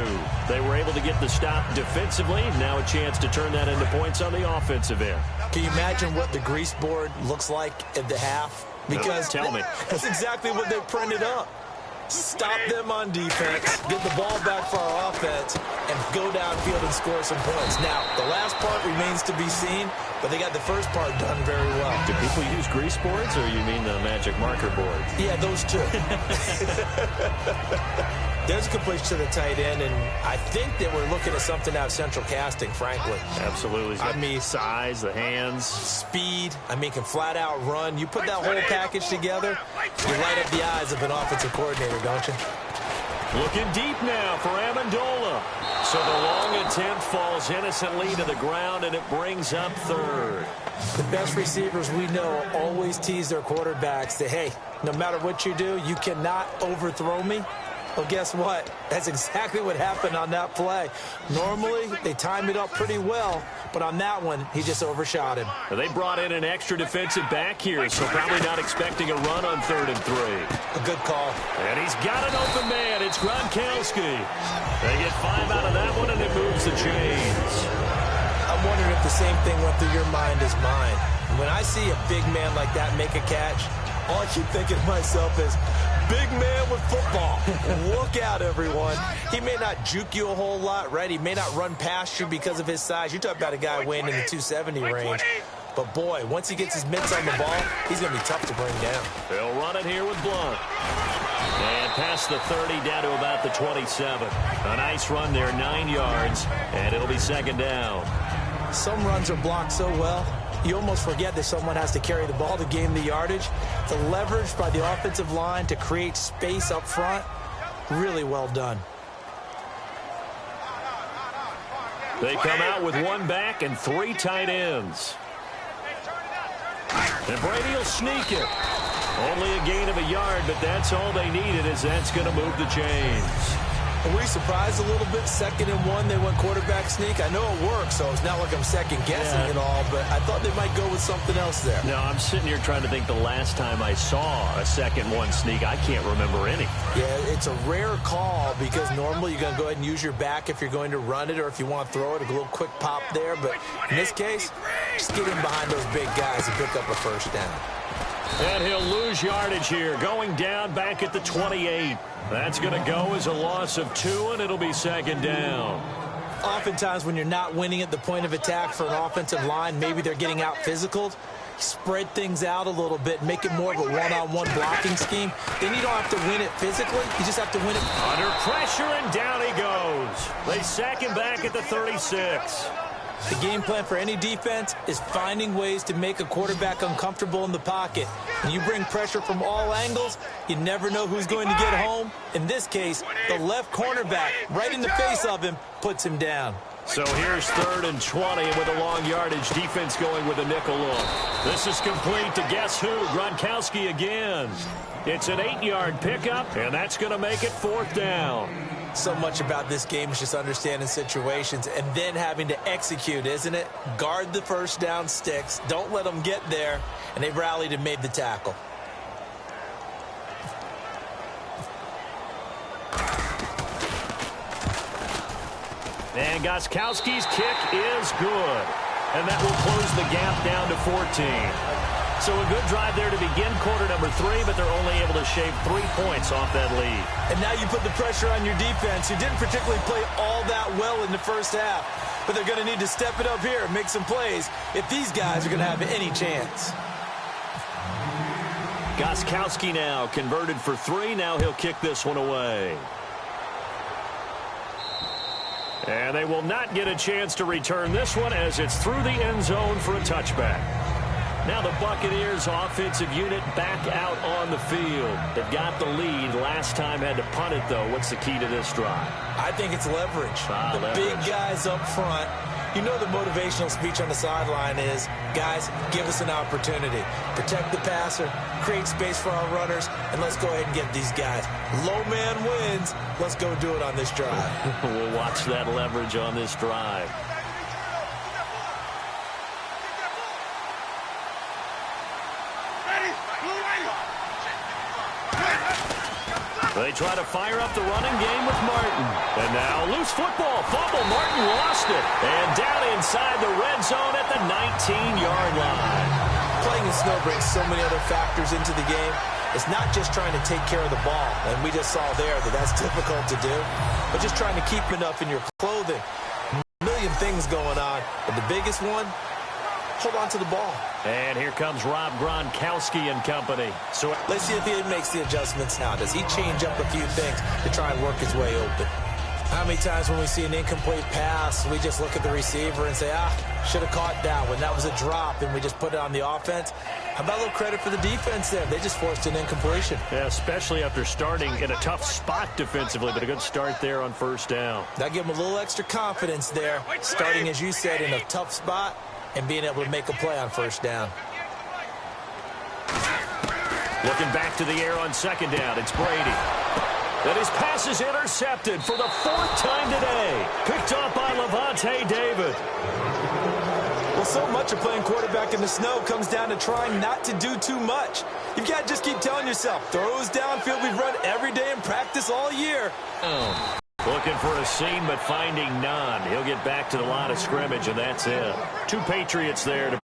They were able to get the stop defensively. Now a chance to turn that into points on the offensive end. Can you imagine what the grease board looks like at the half? Because tell me. That's exactly what they printed up. Stop them on defense, get the ball back for our offense, and go downfield and score some points. Now, the last part remains to be seen, but they got the first part done very well. Do people use grease boards, or you mean the magic marker boards? Yeah, those two. There's a completion to the tight end, and I think that we're looking at something out of central casting, frankly. Absolutely. I mean, size, the hands. Speed. I mean, can flat out run. You put that whole package together, you light up the eyes of an offensive coordinator, don't you? Looking deep now for Amendola. So the long attempt falls innocently to the ground, and it brings up 3rd. The best receivers we know always tease their quarterbacks that, hey, no matter what you do, you cannot overthrow me. Well, guess what? That's exactly what happened on that play. Normally, they time it up pretty well, but on that one, he just overshot him. They brought in an extra defensive back here, so probably not expecting a run on 3rd and 3. A good call. And he's got an open man. It's Gronkowski. They get 5 out of that one, and it moves the chains. I'm wondering if the same thing went through your mind as mine. When I see a big man like that make a catch, all I keep thinking to myself is, big man with football. Look out, everyone. He may not juke you a whole lot, right? He may not run past you because of his size. You're talking about a guy weighing in the 270 range. But, boy, once he gets his mitts on the ball, he's going to be tough to bring down. They'll run it here with Blunt. And past the 30 down to about the 27. A nice run there, 9 yards, and it'll be 2nd down. Some runs are blocked so well, you almost forget that someone has to carry the ball to gain the yardage. The leverage by the offensive line to create space up front, really well done. They come out with 1 back and 3 tight ends. And Brady will sneak it. Only a gain of a yard, but that's all they needed, as that's going to move the chains. Were we surprised a little bit? 2nd and 1, they went quarterback sneak. I know it worked, so it's not like I'm second-guessing it all, but I thought they might go with something else there. No, I'm sitting here trying to think the last time I saw a 2nd-1 sneak. I can't remember any. Yeah, it's a rare call because normally you're going to go ahead and use your back if you're going to run it or if you want to throw it, a little quick pop there. But in this case, just get in behind those big guys and pick up a first down. And he'll lose yardage here, going down back at the 28. That's going to go as a loss of 2, and it'll be 2nd down. Oftentimes when you're not winning at the point of attack for an offensive line, maybe they're getting out physical. Spread things out a little bit, make it more of a one-on-one blocking scheme. Then you don't have to win it physically. You just have to win it. Under pressure, and down he goes. They sack him back at the 36. The game plan for any defense is finding ways to make a quarterback uncomfortable in the pocket. When you bring pressure from all angles, you never know who's going to get home. In this case, the left cornerback, right in the face of him, puts him down. So here's 3rd and 20, and with a long yardage, defense going with a nickel look. This is complete to guess who? Gronkowski again. It's an 8-yard pickup, and that's going to make it 4th down. So much about this game is just understanding situations and then having to execute, isn't it? Guard the first down sticks. Don't let them get there. And they rallied and made the tackle. And Gostkowski's kick is good. And that will close the gap down to 14. So a good drive there to begin quarter number 3, but they're only able to shave 3 points off that lead. And now you put the pressure on your defense, who didn't particularly play all that well in the first half. But they're going to need to step it up here and make some plays if these guys are going to have any chance. Gostkowski now converted for 3. Now he'll kick this one away. And they will not get a chance to return this one as it's through the end zone for a touchback. Now the Buccaneers offensive unit back out on the field. They've got the lead. Last time had to punt it, though. What's the key to this drive? I think it's leverage. Leverage. Big guys up front. You know the motivational speech on the sideline is, guys, give us an opportunity. Protect the passer, create space for our runners, and let's go ahead and get these guys. Low man wins. Let's go do it on this drive. We'll watch that leverage on this drive. They try to fire up the running game with Martin. And now loose football. Fumble. Martin lost it. And down inside the red zone at the 19-yard line. Playing in snow brings so many other factors into the game. It's not just trying to take care of the ball. And we just saw there that that's difficult to do. But just trying to keep enough in your clothing. A million things going on. But the biggest one, hold on to the ball. And here comes Rob Gronkowski and company. So let's see if he makes the adjustments now. Does he change up a few things to try and work his way open? How many times when we see an incomplete pass, we just look at the receiver and say, should have caught that one. That was a drop, and we just put it on the offense. How about a little credit for the defense there? They just forced an incompletion. Yeah, especially after starting in a tough spot defensively, but a good start there on first down. That gave them a little extra confidence there, starting, as you said, in a tough spot and being able to make a play on first down. Looking back to the air on second down, it's Brady. And his pass is intercepted for the 4th time today. Picked off by Levante David. Well, so much of playing quarterback in the snow comes down to trying not to do too much. You've got to just keep telling yourself, throws downfield we've run every day in practice all year. Looking for a seam, but finding none. He'll get back to the line of scrimmage, and that's it. 2 Patriots there to